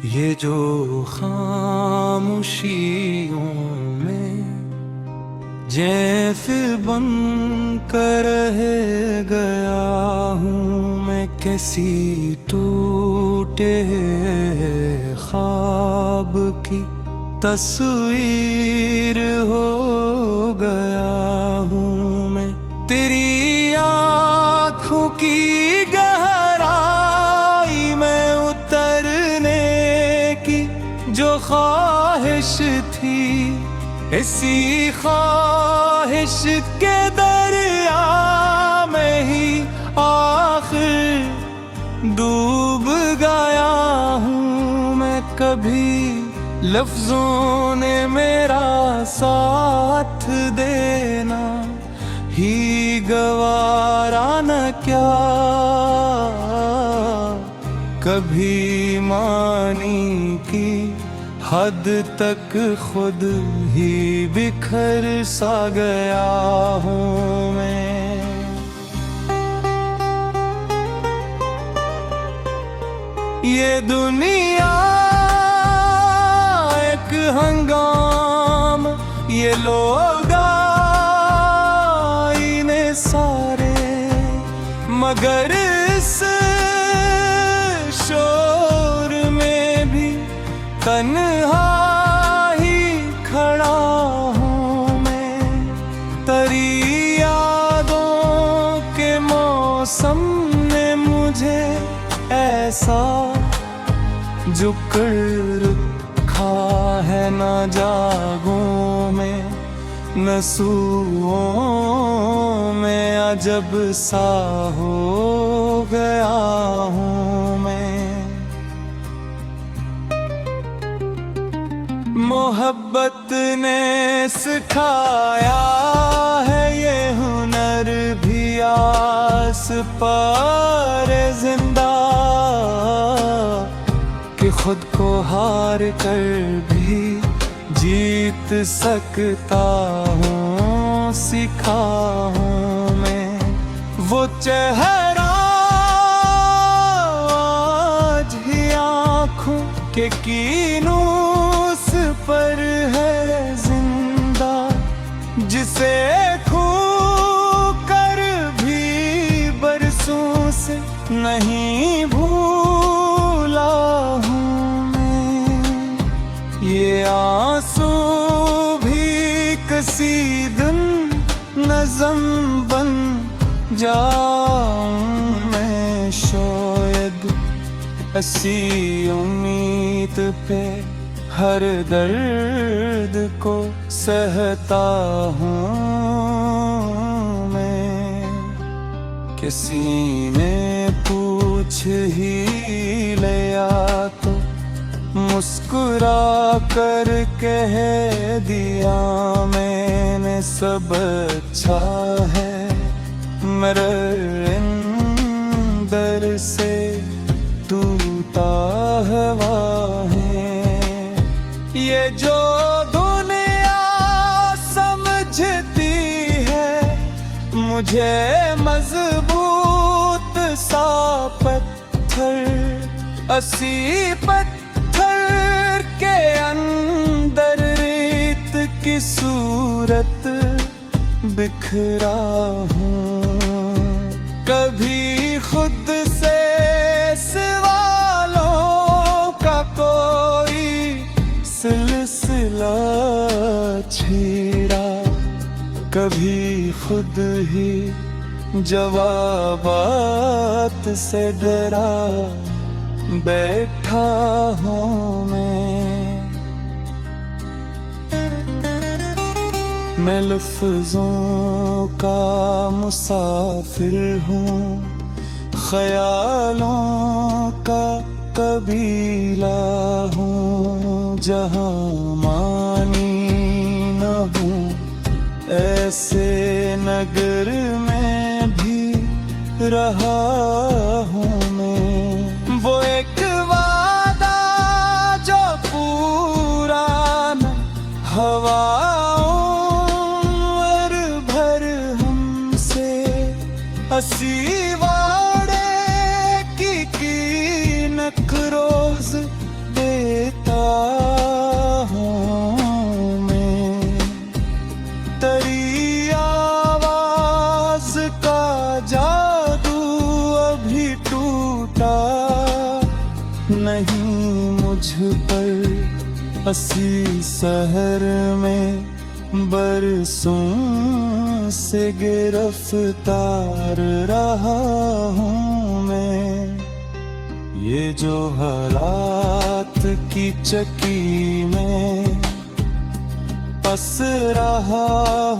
ये जो खामोशियों में जैसे बन कर रह गया हूँ मैं, कैसी टूटे ख्वाब की तस्वीर हो गया हूँ मैं। तेरी आँखों की गहराई में उतरने की जो ख्वाहिश थी, इसी ख्वाहिश के दरिया में ही आखिर डूब गया हूँ मैं। कभी लफ्जों ने मेरा साथ देना ही गवारा न क्या, कभी मानी की हद तक खुद ही बिखर सा गया हूँ मैं। ये दुनिया एक हंगाम, ये लोग आईने सारे, मगर इस शोर में भी तन्हा ही खड़ा हूँ मैं। तेरी यादों के मौसम ने मुझे ऐसा जुकड़ रखा है, न जागूं मैं न सूओं में, अजब सा हो गया हूँ मैं। मोहब्बत ने सिखाया है ये हुनर भी आस पार जिंदा, कि खुद को हार कर भी जीत सकता हूँ, सीखा हूँ मैं। वो चेहरा आज ही आँखों के कीनूस पर है जिंदा, जिसे खो कर भी बरसों से नहीं भूला हूँ मैं। ये आंसू भी किसी दिन नज़म बन जाऊं मैं, शायद ऐसी उम्मीद पे हर दर्द को सहता हूँ मैं। किसी ने पूछ ही लिया तो मुस्कुरा कर कह दिया मैंने, सब अच्छा है मेरे अंदर से टूटा हवा है। ये जो दुनिया समझती है मुझे मजबूत सा पत्थर, असी पत्थर के अंदर रेत की सूरत बिखरा हूँ। कभी खुद से सवालों का कोई सिलसिला छेड़ा, कभी खुद ही जवाबात से डरा बैठा हूँ मैं लफ्ज़ों का मुसाफिर हूँ, ख्यालों का कबीला हूँ। जहाँ मानी न हूँ ऐसे नगर में भी रहा हूँ मैं। वो एक वादा जो पूरा न हवाओं भर हमसे, हंसी वाड़े की कीनक रोज दे मुझ पर हंसी सहर में बरसों से गिरफ्तार रहा हूँ मैं। ये जो हालात की चक्की में फंस रहा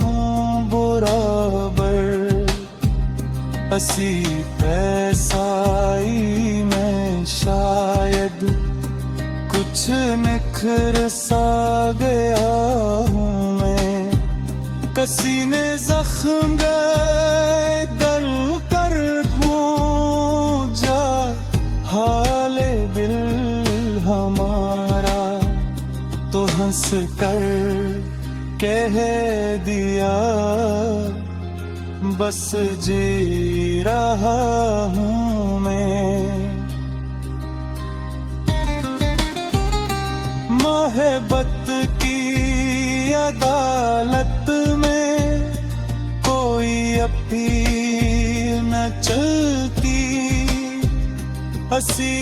हूँ बराबर, हंसी पैसाई में शायद कुछ निखर सा गया हूँ मैं। कसी ने जख्म गए दल कर पूछा हाले दिल हमारा, तो हंस कर कह दिया बस जी रहा हूँ मैं। मोहब्बत की अदालत में कोई अपील न चलती, हंसी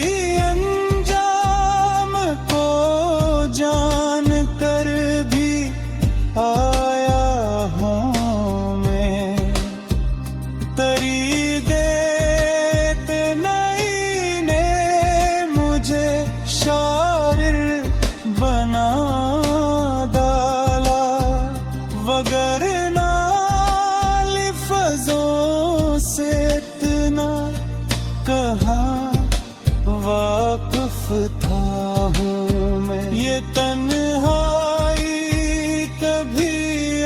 अंजाम को जान कर भी आया हूँ मैं। तरी देते नहीं ने मुझे शायर बना डाला, वगरना लफ्ज़ों से इतना कहाँ वाकिफ था हूँ मैं। ये तन्हाई कभी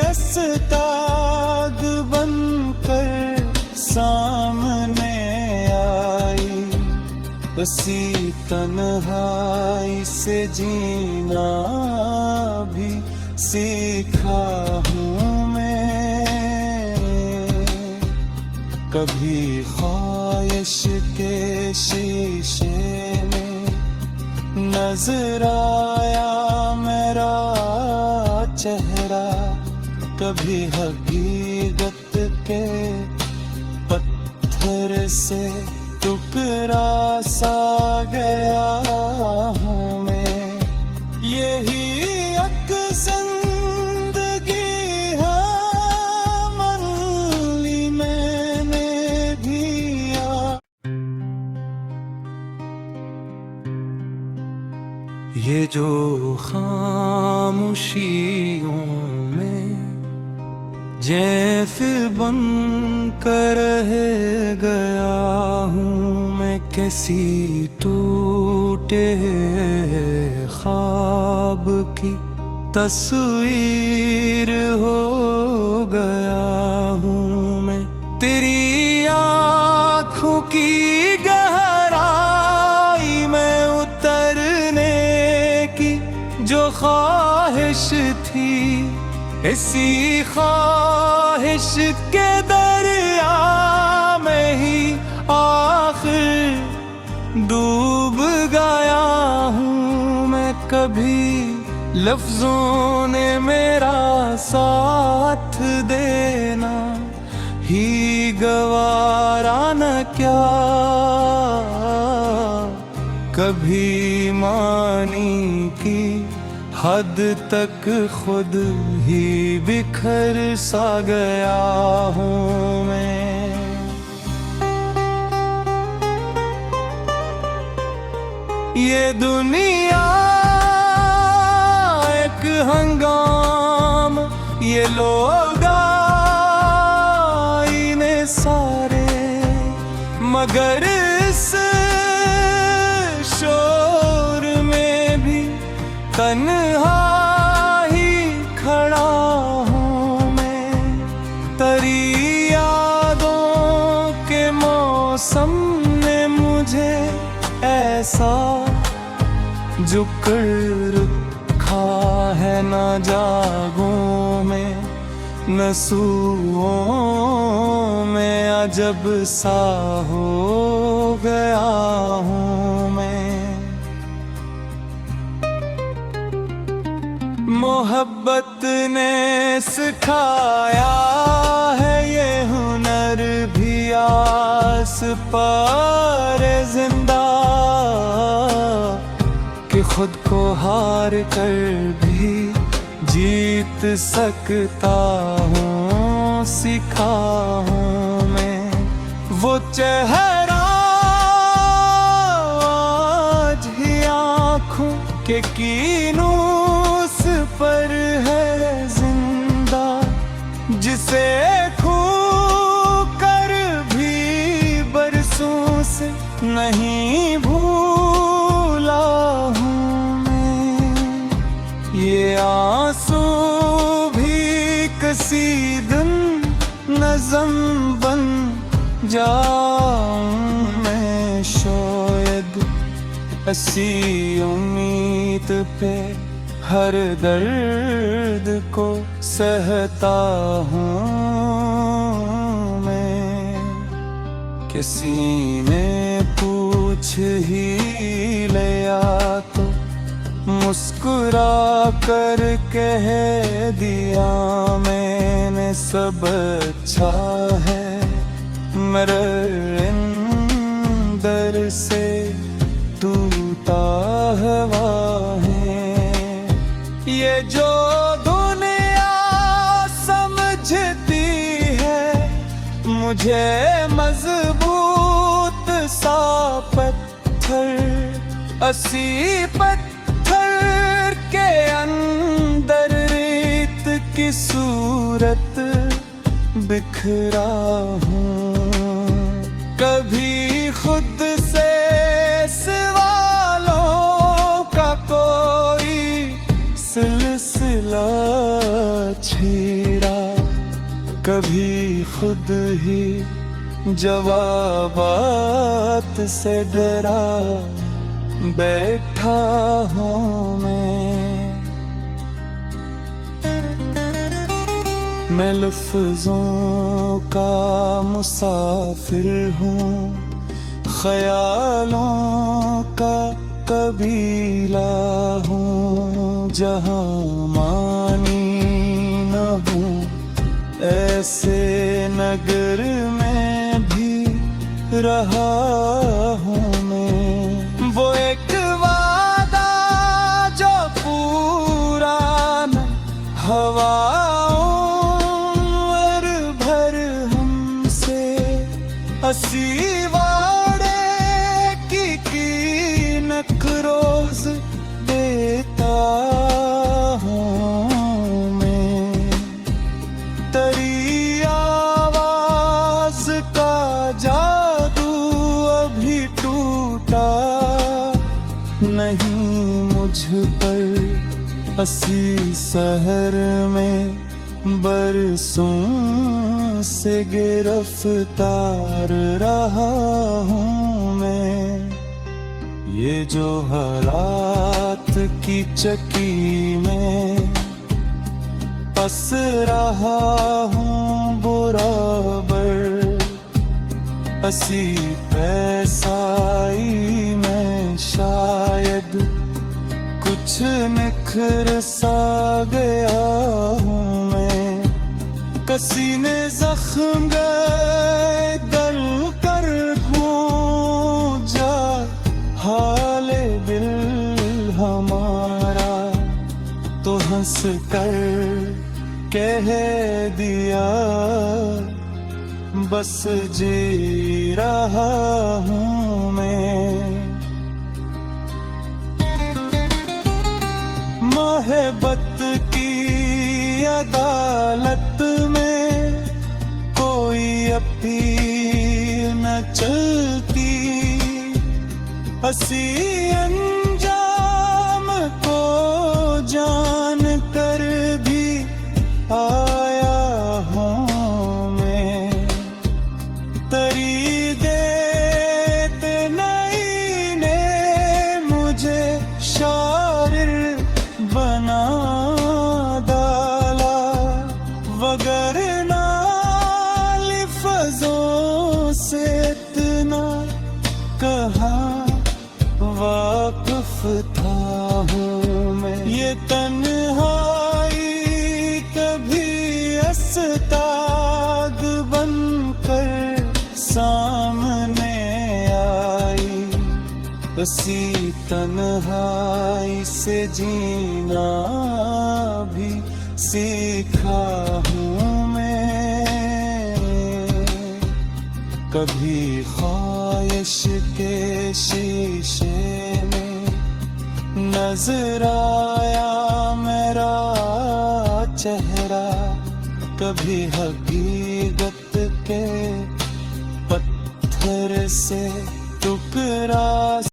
अस्ताद बनकर सामने आई, उसी तन्हाई से जीना भी सीखा हूँ मैं। कभी ख्वाहिश के शीशे में नजर आया मेरा चेहरा, कभी हकीकत के पत्थर से टुकड़ा सा गया हूँ मैं। यही अक जिंदगी है मरली मैंने भी आ। ये जो खामोशियों में जैफिर बन कर रह गया हूँ मैं, कैसी टूटे ख्वाब की तस्वीर हो गया हूँ मैं। तेरी आँखों की गहराई में उतरने की जो ख्वाहिश थी, इसी ख्वाहिश के दरिया में ही आखिर डूब गया हूँ मैं। कभी लफ्जों ने मेरा साथ देना ही गवारा न क्या, कभी मानी की हद तक खुद ही बिखर सा गया हूँ मैं। ये दुनिया एक हंगाम, ये लोग आईने सारे, मगर इस शोर में भी तन्हा ही खड़ा हूँ मैं। तरी यादों के मौसम ने मुझे ऐसा जुकर रखा है, न जागों में न सूओं में अजब सा हो गया हूँ मैं। मोहब्बत ने सिखाया है ये हुनर भी आस पार जिंदा, कि खुद को हार कर भी जीत सकता हूँ, सीखा हूँ मैं। वो चेहरा आज ही आँखों के कीनूस पर है जिंदा, जिसे खो कर भी बरसों से नहीं भूला हूँ मैं। ये आंसू भी किसी दिन नज़म बन जाऊं मैं शायद, ऐसी उम्मीद पे हर दर्द को सहता हूँ मैं। किसी ने पूछ ही लिया तो मुस्कुरा कर कह दिया मैंने, सब अच्छा है मेरे अंदर से टूटा हुआ है। ये जो दुनिया समझती है मुझे मजबूत सा पत्थर, असी पत्थर के अंदर रेत की सूरत बिखरा हूँ। कभी खुद से सवालों का कोई सिलसिला छेड़ा, कभी खुद ही जवाबात से डरा बैठा हूँ मैं लफ्ज़ों का मुसाफिर हूँ, ख्यालों का कबीला हूँ। जहाँ मानी न हूँ ऐसे नगर में भी रहा हूँ मैं। वो एक वादा जो पूरा न हवाओं भर हमसे, हंसी वाड़े की नखरोज देता हूँ मैं। तेरी आवाज का जादू अभी टूटा नहीं मुझ पर, हंसी शहर में बरसों से गिरफ्तार रहा हूँ मैं। ये जो हालात की चक्की में फंस रहा हूँ बराबर, हंसी पैसाई में शायद कुछ निखर सा गया हूँ मैं। कसी ने जख्म गए दल कर पूछा हाले दिल हमारा, तो हंस कर कह दिया बस जी रहा हूँ मैं। मोहब्बत की अदालत में कोई अपील न चलती, हंसी अंजाम को जान कर भी आया हूँ मैं। तेरी देत नहीं ने मुझे शायर बना डाला, वगरना लफ्ज़ों से इतना कहा वाक़िफ़ था हूँ मैं। ये तन्हाई कभी अस्ताद बनकर सामने आई, उसी तन्हाई से जीना भी सीखा हूँ मैं। कभी ख्वाहिश के शीशे में नजर आया मेरा चेहरा, कभी हकीकत के पत्थर से टुकड़ा